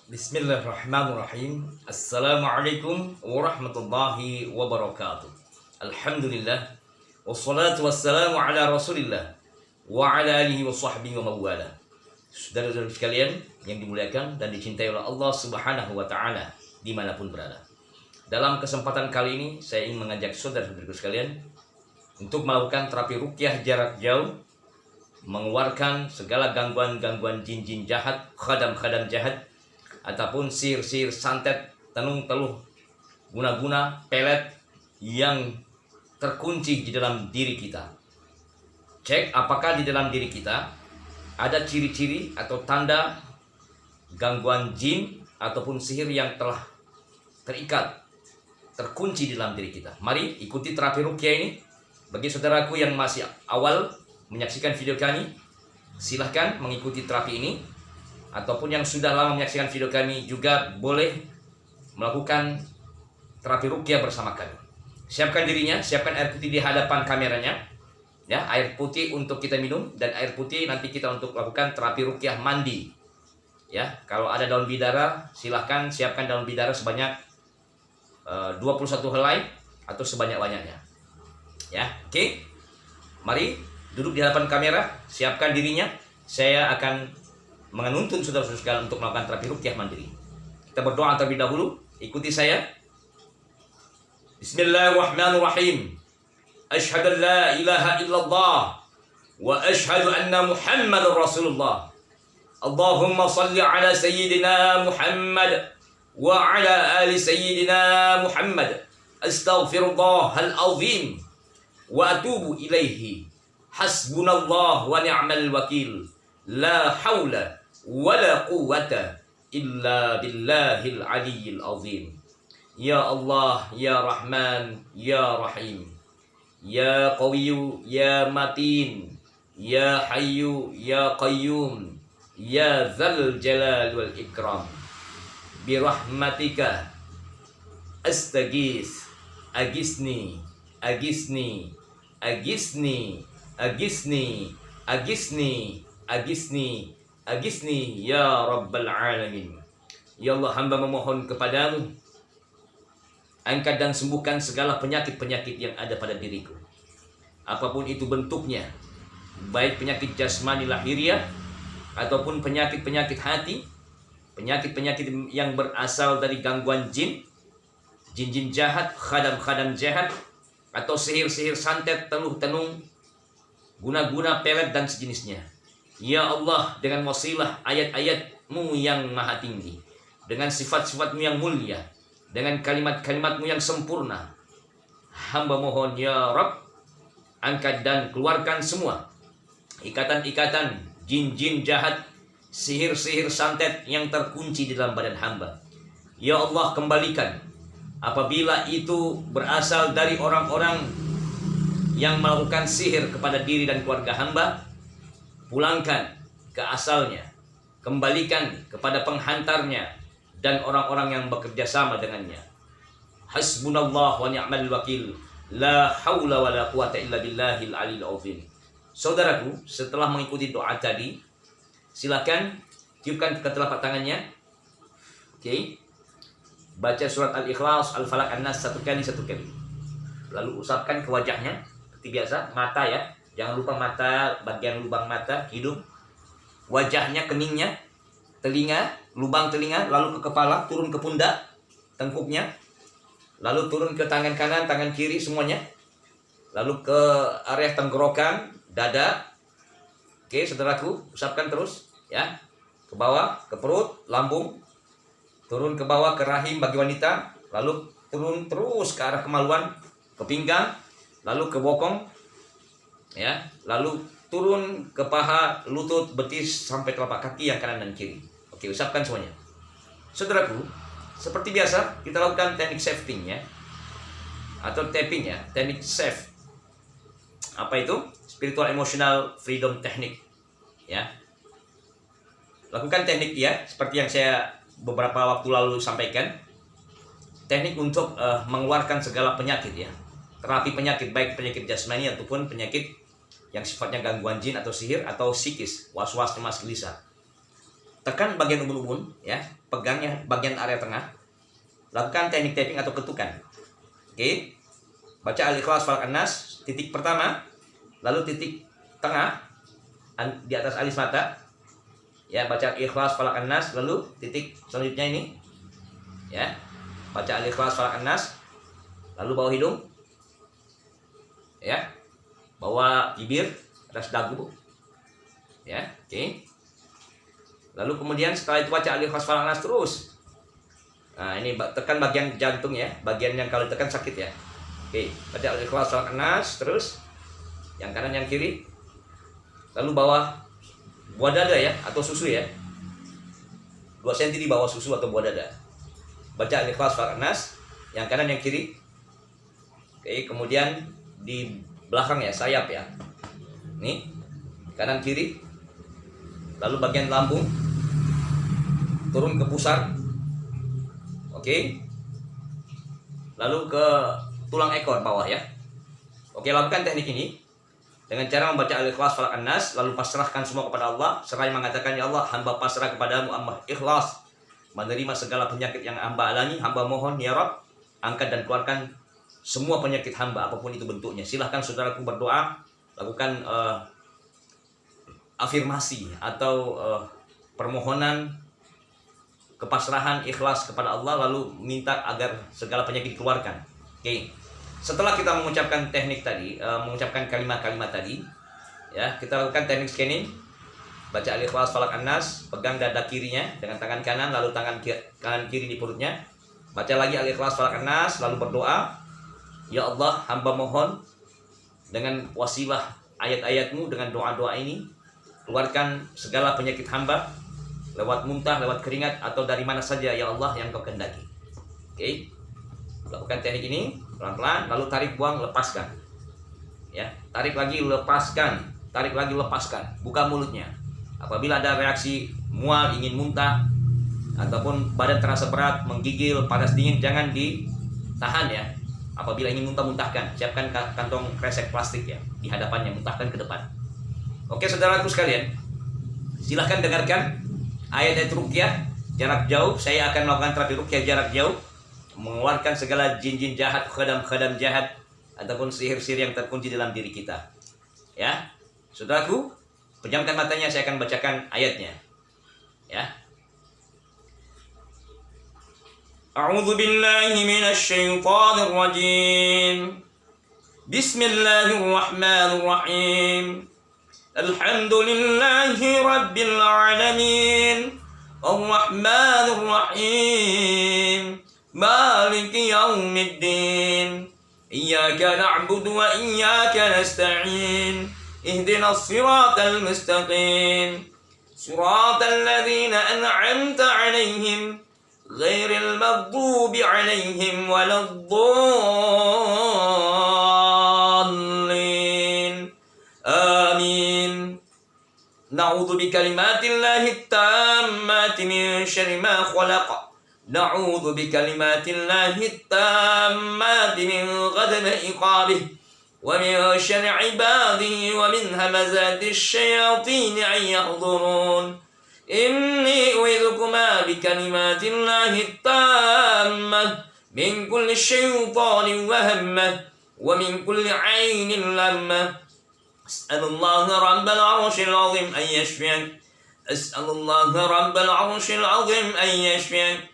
Bismillahirrahmanirrahim. Assalamualaikum warahmatullahi wabarakatuh. Alhamdulillah. Wassalatu wassalamu ala rasulillah wa ala alihi wa sahbihi wa mawala. Saudara-saudara sekalian yang dimuliakan dan dicintai oleh Allah subhanahu wa ta'ala dimanapun berada. Dalam kesempatan kali ini saya ingin mengajak saudara-saudara sekalian untuk melakukan terapi ruqyah jarak jauh, mengeluarkan segala gangguan-gangguan jin-jin jahat, khadam-khadam jahat, ataupun sihir-sihir santet, tenung teluh, guna-guna, pelet yang terkunci di dalam diri kita. Cek apakah di dalam diri kita ada ciri-ciri atau tanda gangguan jin ataupun sihir yang telah terikat, terkunci di dalam diri kita. Mari ikuti terapi ruqyah ini. Bagi saudaraku yang masih awal menyaksikan video kami, silahkan mengikuti terapi ini. Ataupun yang sudah lama menyaksikan video kami juga boleh melakukan terapi ruqyah bersama kami. Siapkan dirinya, siapkan air putih di hadapan kameranya. Ya, air putih untuk kita minum dan air putih nanti kita untuk melakukan terapi ruqyah mandi. Ya, kalau ada daun bidara silahkan siapkan daun bidara sebanyak 21 helai atau sebanyak-banyaknya. Ya, oke. Mari duduk di hadapan kamera, siapkan dirinya. Saya akan menuntun saudara-saudara sekalian untuk melakukan terapi ruqyah mandiri. Kita berdoa terlebih dahulu. Ikuti saya. Bismillahirrahmanirrahim. Asyhadu an la ilaha illallah wa asyhadu anna Muhammadar Rasulullah. Allahumma salli ala sayyidina Muhammad wa ala ali sayyidina Muhammad. Astaghfirullahal azim wa atubu ilaihi. Hasbunallah wa ni'mal wakil. La haula wala quwwata illa billahil aliyyil azim. Ya Allah, ya Rahman, ya Rahim, ya Qawiyyu, ya Matin, ya Hayyu, ya Qayyum, ya Dzal Jalal wal Ikram. Bi rahmatika astaghits, agisni, agisni, agisni, agisni, agisni, agisni, agisni ya Rabbal Alamin. Ya Allah, hamba memohon kepadamu, angkat dan sembuhkan segala penyakit-penyakit yang ada pada diriku, apapun itu bentuknya, baik penyakit jasmani lahiriah ataupun penyakit-penyakit hati, penyakit-penyakit yang berasal dari gangguan jin, jin-jin jahat, khadam-khadam jahat, atau sihir-sihir santet, teluh-tenung, guna-guna, pelet dan sejenisnya. Ya Allah, dengan wasilah ayat-ayat-Mu yang maha tinggi, dengan sifat-sifat-Mu yang mulia, dengan kalimat-kalimat-Mu yang sempurna, hamba mohon ya Rabb, angkat dan keluarkan semua ikatan-ikatan jin-jin jahat, sihir-sihir santet yang terkunci di dalam badan hamba. Ya Allah, kembalikan apabila itu berasal dari orang-orang yang melakukan sihir kepada diri dan keluarga hamba, pulangkan ke asalnya, kembalikan kepada penghantarnya dan orang-orang yang bekerja sama dengannya. Hasbunallah wa ni'mal wakil. La haula wa la quwata illa billahil aliyil azim. Saudaraku, setelah mengikuti doa tadi, silakan tiupkan ke telapak tangannya. Oke. Baca surat Al-Ikhlas, Al-Falaq, An-Nas satu kali. Lalu usapkan ke wajahnya seperti biasa, mata ya. Jangan lupa mata, bagian lubang mata, hidung, wajahnya, keningnya, telinga, lubang telinga, lalu ke kepala, turun ke pundak, tengkuknya, lalu turun ke tangan kanan, tangan kiri, semuanya, lalu ke area tenggorokan, dada. Oke, saudaraku, usapkan terus, ya, ke bawah, ke perut, lambung, turun ke bawah, ke rahim bagi wanita, lalu turun terus ke arah kemaluan, ke pinggang, lalu ke bokong, ya, lalu turun ke paha, lutut, betis sampai telapak kaki yang kanan dan kiri. Oke, usapkan semuanya. Saudaraku, seperti biasa kita lakukan teknik shafting ya, atau tapping ya, teknik shaft. Apa itu? Spiritual emotional freedom technique ya. Lakukan teknik ya, seperti yang saya beberapa waktu lalu sampaikan. Teknik untuk mengeluarkan segala penyakit ya. Terapi penyakit, baik penyakit jasmani ataupun penyakit yang sifatnya gangguan jin atau sihir atau psikis, was-was, cemas, gelisah. Tekan bagian ubun-ubun ya, pegangnya bagian area tengah. Lakukan teknik tapping atau ketukan. Oke. Baca Al-Ikhlas, Falaq, An-Nas, titik pertama, lalu titik tengah di atas alis mata. Ya, baca Al-Ikhlas, Falaq, An-Nas, lalu titik selanjutnya ini. Ya. Baca Al-Ikhlas, Falaq, An-Nas, lalu bawah hidung. Ya. Bawah bibir, atas dagu. Ya, oke. Lalu kemudian setelah itu baca Al-Ikhlas, Falaq, An-Nas terus. Nah, ini tekan bagian jantung ya, bagian yang kalau tekan sakit ya. Oke, baca Al-Ikhlas, Falaq, An-Nas terus. Yang kanan yang kiri. Lalu bawah buah dada ya, atau susu ya. 2 cm di bawah susu atau buah dada. Baca Al-Ikhlas, Falaq, An-Nas, yang kanan yang kiri. Oke, kemudian di belakang ya, sayap ya. Nih, kanan kiri. Lalu bagian lambung turun ke pusar. Oke. Lalu ke tulang ekor bawah ya. Oke, lakukan teknik ini dengan cara membaca Al-Ikhlas, Falaq, An-Nas, lalu pasrahkan semua kepada Allah, seraya mengatakan, ya Allah, hamba pasrah kepadamu, hamba ikhlas menerima segala penyakit yang hamba alami. Hamba mohon ya Rabb, angkat dan keluarkan semua penyakit hamba apapun itu bentuknya. Silahkan saudaraku berdoa, lakukan afirmasi atau permohonan kepasrahan ikhlas kepada Allah, lalu minta agar segala penyakit dikeluarkan. Oke. Setelah kita mengucapkan teknik tadi, mengucapkan kalimat-kalimat tadi, ya, kita lakukan teknik scanning. Baca Al-Ikhlas, Falaq, An-Nas, pegang dada kirinya dengan tangan kanan, lalu tangan kanan kiri di perutnya. Baca lagi Al-Ikhlas, Falaq, An-Nas, lalu berdoa, ya Allah, hamba mohon dengan wasilah ayat-ayatmu, dengan doa-doa ini, keluarkan segala penyakit hamba lewat muntah, lewat keringat, atau dari mana saja ya Allah yang kau kehendaki. Oke. Lakukan teknik ini pelan-pelan, lalu tarik, buang, lepaskan. Ya, tarik lagi, lepaskan, tarik lagi, lepaskan. Buka mulutnya. Apabila ada reaksi mual, ingin muntah, ataupun badan terasa berat, menggigil, panas dingin, jangan ditahan ya. Apabila ingin muntah, muntahkan. Siapkan kantong kresek plastik ya di hadapannya, muntahkan ke depan. Oke, saudaraku sekalian, silahkan dengarkan ayat-ayat ruqyah jarak jauh. Saya akan melakukan terapi ruqyah jarak jauh, mengeluarkan segala jin-jin jahat, khadam-khadam jahat, ataupun sihir-sihir yang terkunci dalam diri kita. Ya, saudaraku, pejamkan matanya, saya akan bacakan ayatnya. Ya. A'udzu billahi minasy syaithanir rajim. Bismillahirrahmanirrahim. Alhamdulillahi rabbil alamin. Ar-Rahmanir Rahim. Maliki yaumiddin. Iyyaka na'budu wa iyyaka nasta'in. Ihdinas siratal mustaqim. Siratal ladzina an'amta 'alaihim ghairil maghdubi 'alaihim waladdallin. Amin. Na'udzu bikalimatillahi tammati min syarri ma khalaq. Na'udzu bikalimatillahi tammati min ghadabi iqabih wa min syarri ibadihi wa min hamazati syayatin an yahdurun. Inni u'idzukuma bikalimatillahi tammah min kulli syaitanin wa hammah wa min kulli 'ainin lammah. As'alullah rabbal 'arsyil 'azim an yashfi'ak. As'alullah rabbal 'arsyil 'azim an yashfi'ak.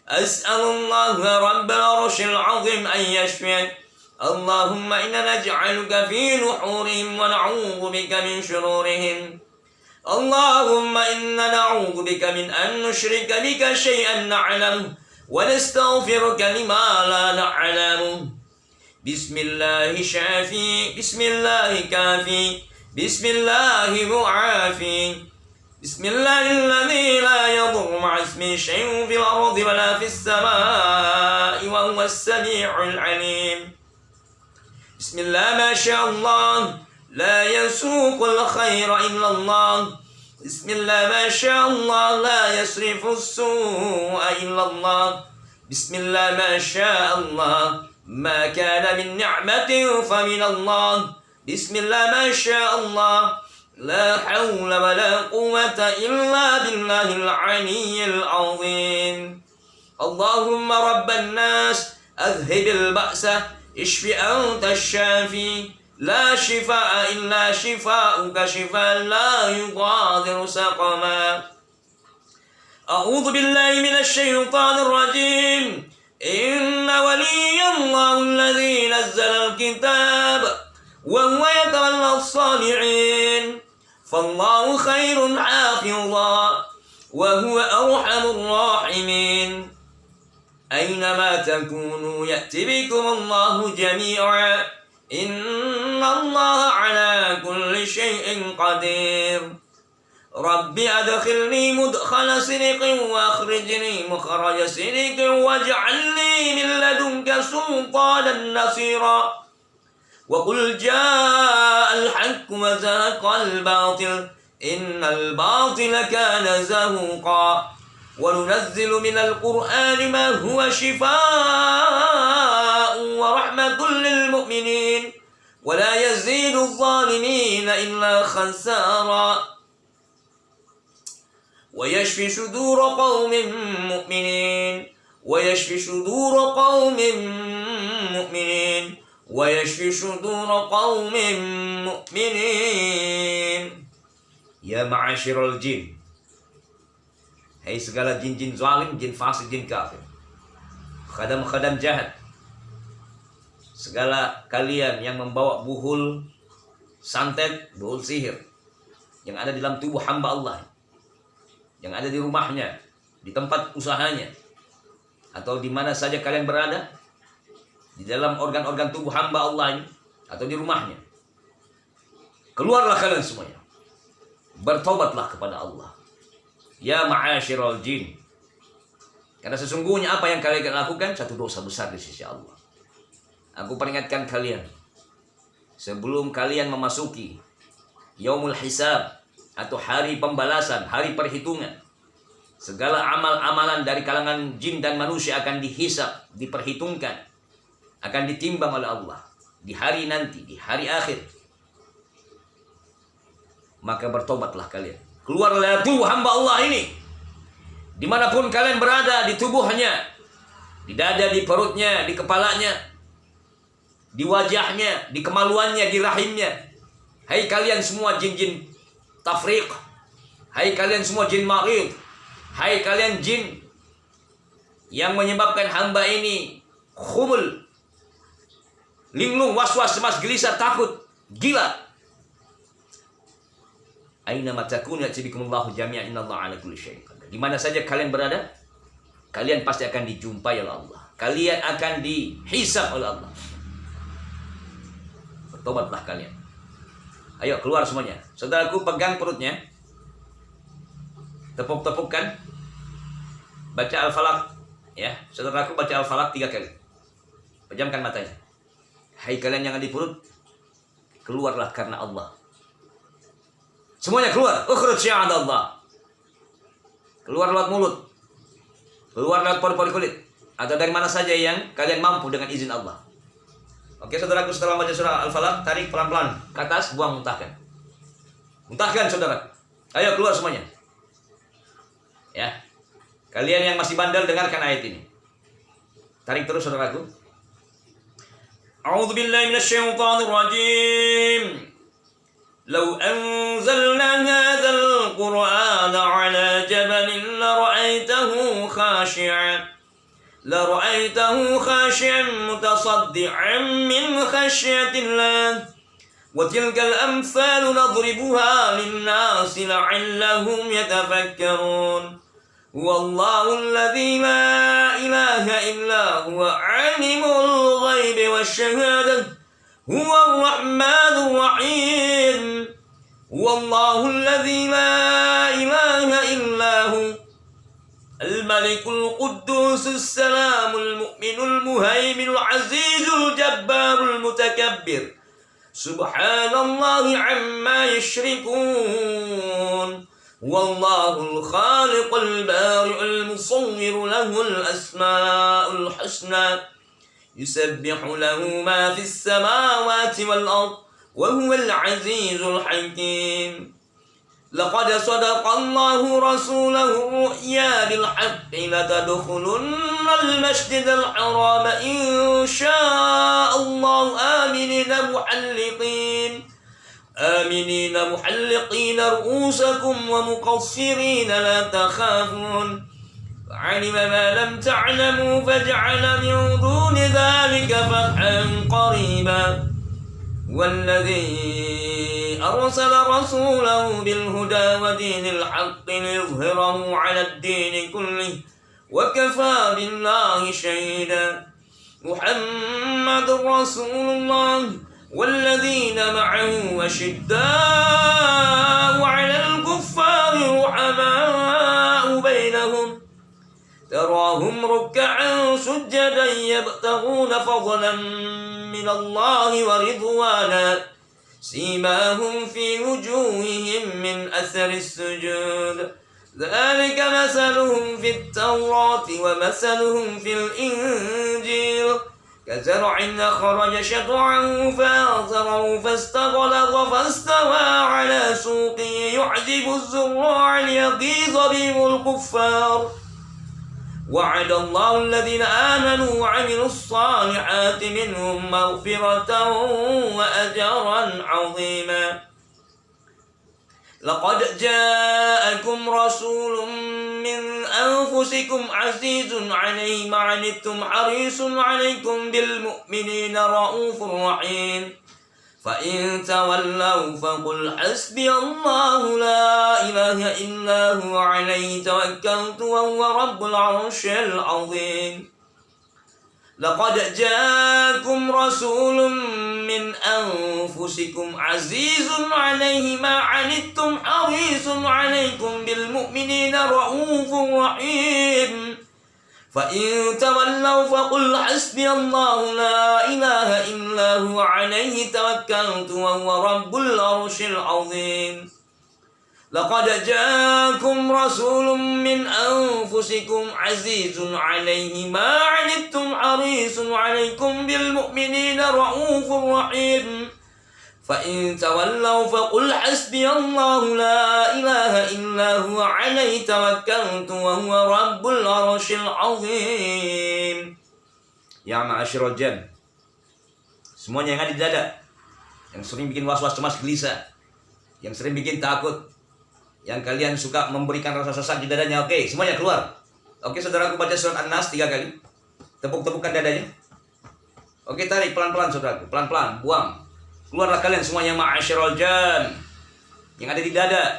As'alullah rabbal 'arsyil 'azim an yashfi'ak. Allahumma inna naj'aluka fi nuhurihim wa na'udzu bika min shururihim. Allahumma inna na'udzu bika min an nusyrika bika syai'an na'lamu wa nastaghfiruka lima la na'lamu. Bismillahi syafi, bismillahi kafi, bismillahi mu'afi. Bismillahilladzi la yadurru ma'a ismihi syai'un fil ardi wa la fis samaa'i wa huwas samii'ul 'aliim. Bismillah ma sya'allah, la yasuqul khaira illallah. Bismillah ma sya'allah, la yasrifus su'a illallah. Bismillah ma sya'allah, ma kana min ni'matin fa min Allah. Bismillah ma sya'allah, لا حول ولا قوة إلا بالله العلي العظيم. اللهم رب الناس أذهب البأس اشف أنت الشافي لا شفاء إلا شفاؤك شفاء لا يغادر سقما. أعوذ بالله من الشيطان الرجيم. إن ولي الله الذي نزل الكتاب وهو يتولى الصالحين فالله خير حافظا وهو أرحم الراحمين. أينما تكونوا يأتي بكم الله جميعا إن الله على كل شيء قدير. رب أدخلني مدخل صدق وأخرجني مخرج صدق واجعل لي من لدنك سلطانا نصيرا. وقل جاء الحق وزهق الباطل إن الباطل كان زهوقا. وننزل من القرآن ما هو شفاء ورحمة للمؤمنين ولا يزيد الظالمين إلا خسارا. ويشفي صدور قوم مؤمنين ويشفي صدور قوم مؤمنين ويشفي صدور قوم مؤمنين. Ya ma'asyiral jin, hai segala jin-jin zalim, jin fasik, jin kafir, khadam-khadam jahat, segala kalian yang membawa buhul santet, buhul sihir yang ada di dalam tubuh hamba Allah, yang ada di rumahnya, di tempat usahanya, atau di mana saja kalian berada, di dalam organ-organ tubuh hamba Allah ini, atau di rumahnya. Keluarlah kalian semuanya, bertobatlah kepada Allah. Ya ma'asyiral jin, karena sesungguhnya apa yang kalian lakukan satu dosa besar di sisi Allah. Aku peringatkan kalian, sebelum kalian memasuki yaumul hisab atau hari pembalasan, hari perhitungan, segala amal-amalan dari kalangan jin dan manusia akan dihisab, diperhitungkan, akan ditimbang oleh Allah di hari nanti, di hari akhir. Maka bertobatlah kalian, keluarlah dari tubuh hamba Allah ini, dimanapun kalian berada, di tubuhnya, di dada, di perutnya, di kepalanya, di wajahnya, di kemaluannya, di rahimnya. Hai kalian semua jin-jin tafriq, hai kalian semua jin marid, hai kalian jin yang menyebabkan hamba ini khumul, linglung, was-was, cemas, gelisah, takut, gila. Aina matakun ya'tibikumullahu jami'an innallaha 'ala kulli syai'in qadir. Di mana saja kalian berada, kalian pasti akan dijumpai oleh Allah. Kalian akan dihisab oleh Allah. Bertobatlah kalian. Ayo keluar semuanya. Saudaraku, pegang perutnya, tepuk-tepukkan, baca Al-Falaq, ya. Saudaraku, baca Al-Falaq 3 kali. Pejamkan matanya. Hai kalian yang ada di perut, keluarlah karena Allah. Semuanya keluar. Ukhruj ya Allah. Keluar lewat mulut, keluar lewat pori-pori kulit, atau dari mana saja yang kalian mampu dengan izin Allah. Oke saudaraku, setelah baca surah Al-Falaq, tarik pelan-pelan ke atas, buang, muntahkan. Muntahkan saudara. Ayo keluar semuanya. Ya. Kalian yang masih bandel, dengarkan ayat ini. Tarik terus saudaraku. A'udzu billahi minasyaitonir rajim. Lau anzalna hadzal qur'ana 'ala jabalin لرأيته خاشعا متصدعا من خشية الله وتلك الأمثال نضربها للناس لعلهم يتفكرون والله الذي لا إله إلا هو عالم الغيب والشهادة هو الرحمن الرحيم والله الذي لا إله إلا هو الملك القدوس السلام المؤمن المهيمن العزيز الجبار المتكبر سبحان الله عما يشركون والله الخالق البارئ المصور له الأسماء الحسنى يسبح له ما في السماوات والأرض وهو العزيز الحكيم. لقد صدق الله رسوله الرؤيا بالحق لتدخلن المسجد الحرام إن شاء الله آمنين محلقين رؤوسكم ومقصرين لا تخافون علم ما لم تعلموا فجعل من دون ذلك فتحا قريبا. والذي أرسل رسوله بالهدى ودين الحق ليظهره على الدين كله وكفى بالله شهيدا. محمد رسول الله والذين معه أشداء على الكفار رحماء بينهم تراهم ركعا سجدا يبتغون فضلا من الله ورضوانا سيماهم في وجوههم من أثر السجود ذلك مثلهم في التوراة ومثلهم في الإنجيل كزرع أخرج شطعه فآزره فاستغلظ فاستوى على سوقه يعجب الزراع ليغيظ بهم الكفار. وعد الله الذين آمنوا وعملوا الصالحات منهم مغفرة وأجرا عظيما. لقد جاءكم رسول من أنفسكم عزيز عليه ما عنتم حريص عليكم بالمؤمنين رؤوف رحيم. فإن تولوا فقل حسبي الله لا إله إلا هو عليه توكلت وهو رب العرش العظيم. لقد جاءكم رسول من أنفسكم عزيز عليه ما عنتم حريص عليكم بالمؤمنين رؤوف رحيم. فإن تولوا فقل حسبي الله لا إله إلا هو عليه توكلت وهو رب العرش العظيم. لقد جاءكم رسول من أنفسكم عزيز عليه ما عنتم حريص عليكم بالمؤمنين رؤوف رحيم. فإن تولوا فقل حسبي الله لا إله إلا هو عليه توكلت وهو رب العرش العظيم. Ya ma'asyiral jam, semuanya yang ada di dada, yang sering bikin was-was, cemas, gelisah, yang sering bikin takut, yang kalian suka memberikan rasa sesak di dadanya, oke, semuanya keluar. Oke, saudaraku baca surat An-Nas 3 kali. Tepuk-tepukkan dadanya. Oke, tarik pelan-pelan saudaraku, pelan-pelan, buang. Keluarlah kalian semuanya ma'asyiral jam, yang ada di dada,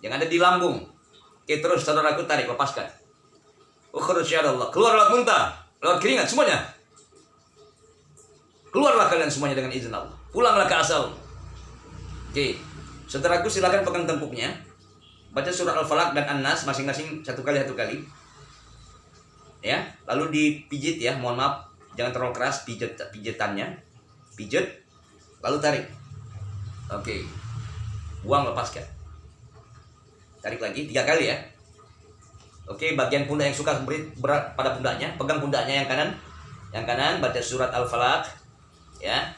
yang ada di lambung. Oke, terus saudaraku tarik, lepaskan. Ukhruj ya Allah, keluar lewat muntah, lewat keringat semuanya. Keluarlah kalian semuanya dengan izin Allah. Pulanglah ke asal. Oke, saudaraku silakan pegang tempuknya. Baca surat Al-Falaq dan An-Nas masing-masing satu kali. Ya, lalu dipijit ya, mohon maaf, jangan terlalu keras pijitannya. Pijit, lalu tarik. Oke. Buang, lepaskan. Tarik lagi 3 kali ya. Oke, bagian pundak yang suka berat pada pundaknya, pegang pundaknya yang kanan. Yang kanan baca surat Al-Falaq ya.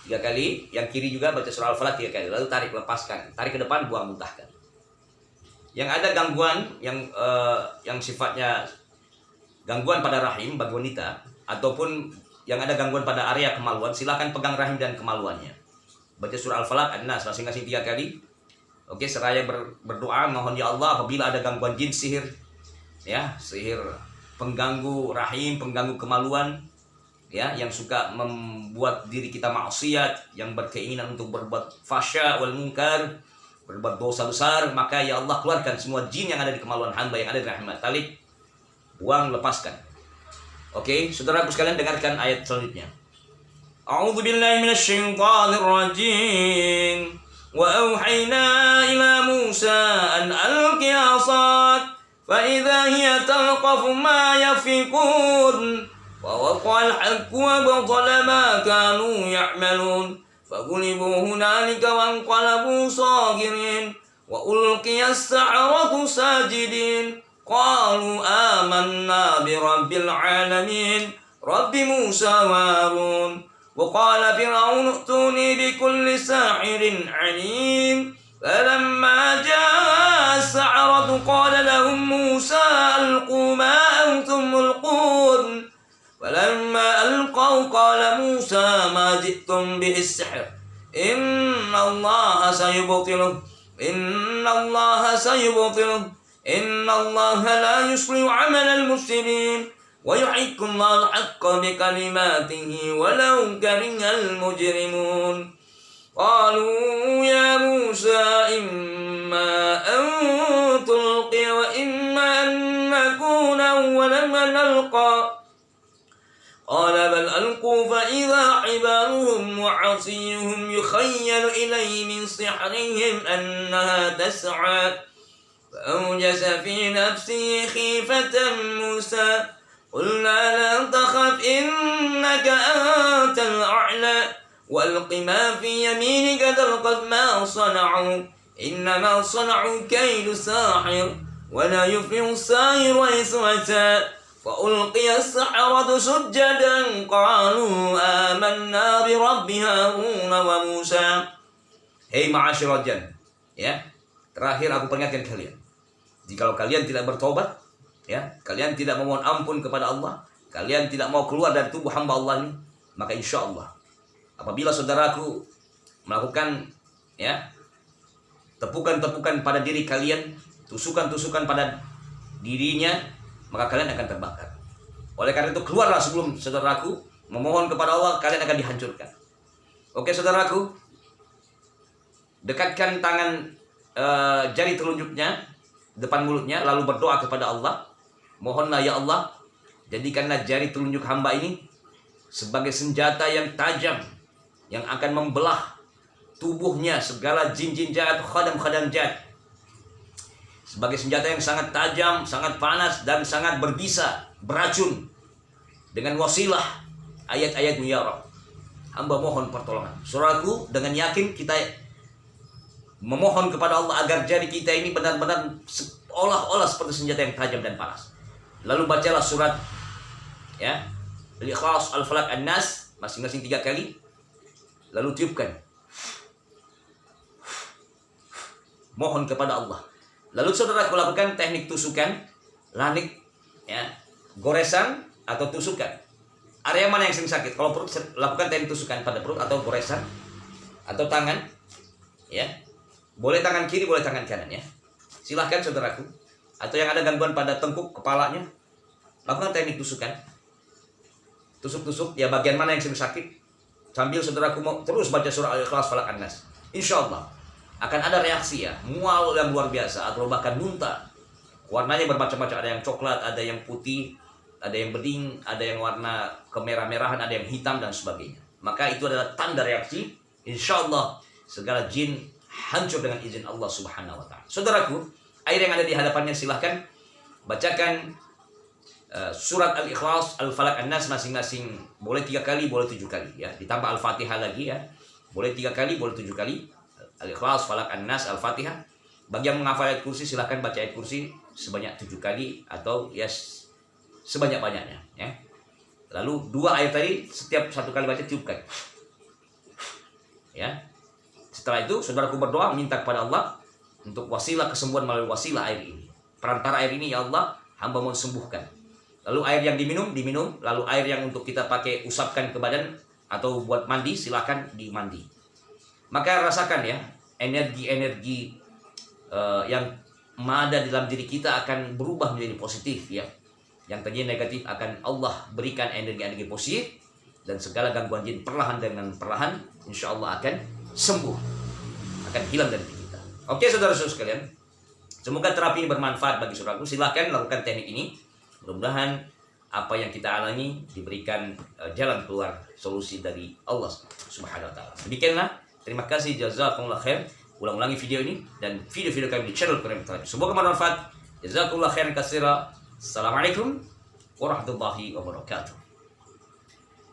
3 kali, yang kiri juga baca surah Al-Falaq 3 kali, lalu tarik, lepaskan, tarik ke depan, buang, muntahkan. Yang ada gangguan yang sifatnya gangguan pada rahim bagi wanita ataupun yang ada gangguan pada area kemaluan, silakan pegang rahim dan kemaluannya. Baca surah Al-Falaq, An-Nas masing-masing 3 kali. Oke, seraya berdoa mohon ya Allah apabila ada gangguan jin, sihir ya, sihir pengganggu rahim, pengganggu kemaluan ya, yang suka membuat diri kita maksiat, yang berkeinginan untuk berbuat fasya wal munkar, berbuat dosa besar, maka ya Allah keluarkan semua jin yang ada di kemaluan hamba, yang ada di rahim. Tarik, buang, lepaskan. Oke, saudaraku sekalian, dengarkan ayat selanjutnya. A'udzu billahi minasyaitonir rajim. Wa auhayna ila Musa an alqi 'asak fa idza hiya talqafu ma yafikun. ووقع الحق وبطل ما كانوا يعملون فغلبوا هنالك وانقلبوا صاغرين وألقي السحرة ساجدين قالوا آمنا برب العالمين رب موسى وهارون وقال فرعون ائتوني بكل ساحر عليم فلما جاء السحرة قال لهم موسى ألقوا ما أنتم ملقون فلما ألقوا قال موسى ما جئتم به السحر إن الله سيبطله إن الله لا يصلح عمل المفسدين ويحق الله الحق بكلماته ولو كره المجرمون قالوا يا موسى إما أن تلقي وإما أن نكون أول من ألقى قال بل ألقوا فإذا حبالهم وعصيهم يخيل إليه من سحرهم أنها تسعى فأوجس في نفسه خيفة موسى قلنا لا تخف إنك أنت الأعلى وألق ما في يمينك تلقف ما صنعوا إنما صنعوا كيد ساحر ولا يفلح الساحر حيث أتى فألقي السحرة سجدا قالوا آمنا برب هارون وموسى. Hei ma'asyiral jin, ya. Terakhir aku peringatkan kalian. Jikalau kalian tidak bertobat, ya, kalian tidak memohon ampun kepada Allah, kalian tidak mau keluar dari tubuh hamba Allah ini, maka insya Allah apabila saudaraku melakukan, ya, tepukan-tepukan pada diri kalian, tusukan-tusukan pada dirinya, maka kalian akan terbakar. Oleh karena itu keluarlah sebelum saudaraku memohon kepada Allah, kalian akan dihancurkan. Oke saudaraku, dekatkan tangan jari telunjuknya depan mulutnya, lalu berdoa kepada Allah. Mohonlah ya Allah, jadikanlah jari telunjuk hamba ini sebagai senjata yang tajam, yang akan membelah tubuhnya segala jin-jin jahat, khadam-khadam jahat. Sebagai senjata yang sangat tajam, sangat panas, dan sangat berbisa, beracun. Dengan wasilah ayat-ayat-Mu ya Rabb, hamba mohon pertolongan. Saudaraku, dengan yakin kita memohon kepada Allah agar jari kita ini benar-benar seolah-olah seperti senjata yang tajam dan panas. Lalu bacalah surat, ya, Al-Ikhlas, Al-Falaq, An-Nas masing-masing 3 kali. Lalu tiupkan, mohon kepada Allah. Lalu saudara lakukan teknik tusukan, lanik, ya, goresan atau tusukan. Area mana yang sering sakit? Kalau perut, lakukan teknik tusukan pada perut atau goresan atau tangan, ya. Boleh tangan kiri, boleh tangan kanan, ya. Silahkan saudaraku. Atau yang ada gangguan pada tengkuk kepalanya, lakukan teknik tusukan. Tusuk-tusuk, ya, bagian mana yang sering sakit. Sambil saudaraku mau terus baca surah Al-Ikhlas, Falaq, An-Nas. Insya Allah akan ada reaksi, ya, mual yang luar biasa atau bahkan muntah. Warnanya bermacam-macam, ada yang coklat, ada yang putih, ada yang bening, ada yang warna kemerah-merahan, ada yang hitam dan sebagainya. Maka itu adalah tanda reaksi. Insya Allah segala jin hancur dengan izin Allah Subhanahu wa Ta'ala. Saudaraku, air yang ada di hadapannya silahkan bacakan surat Al-Ikhlas, Al-Falaq, An-Nas masing-masing. Boleh 3 kali, boleh 7 kali, ya. Ditambah Al-Fatihah lagi, ya. Boleh 3 kali, boleh 7 kali. Al-Ikhlas, Falaq, An-Nas, Al-Fatihah. Bagi yang menghafal ayat kursi, silahkan baca ayat kursi sebanyak 7 kali atau ya sebanyak-banyaknya, ya. Lalu 2 ayat tadi setiap 1 kali baca tiupkan, ya. Setelah itu saudaraku berdoa minta kepada Allah untuk wasilah kesembuhan melalui wasilah air ini. Perantara air ini, ya Allah, hamba mau sembuhkan. Lalu air yang diminum, lalu air yang untuk kita pakai usapkan ke badan atau buat mandi, silahkan dimandi. Maka rasakan, ya, energi-energi yang ada dalam diri kita akan berubah menjadi positif, ya. Yang tadinya negatif akan Allah berikan energi-energi positif, dan segala gangguan jin perlahan dengan perlahan insya Allah akan sembuh, akan hilang dari diri kita. Oke saudara-saudara sekalian, semoga terapi ini bermanfaat bagi saudaraku. Silahkan lakukan teknik ini. Mudah-mudahan apa yang kita alami diberikan jalan keluar, solusi dari Allah Subhanahu wa Ta'ala. Demikianlah, terima kasih, jazakumullah khair. Ulang-ulangi video ini dan video-video kami di channel Kurniawan Terapi. Semoga bermanfaat. Jazakumullah khairan katsira. Assalamualaikum warahmatullahi wabarakatuh.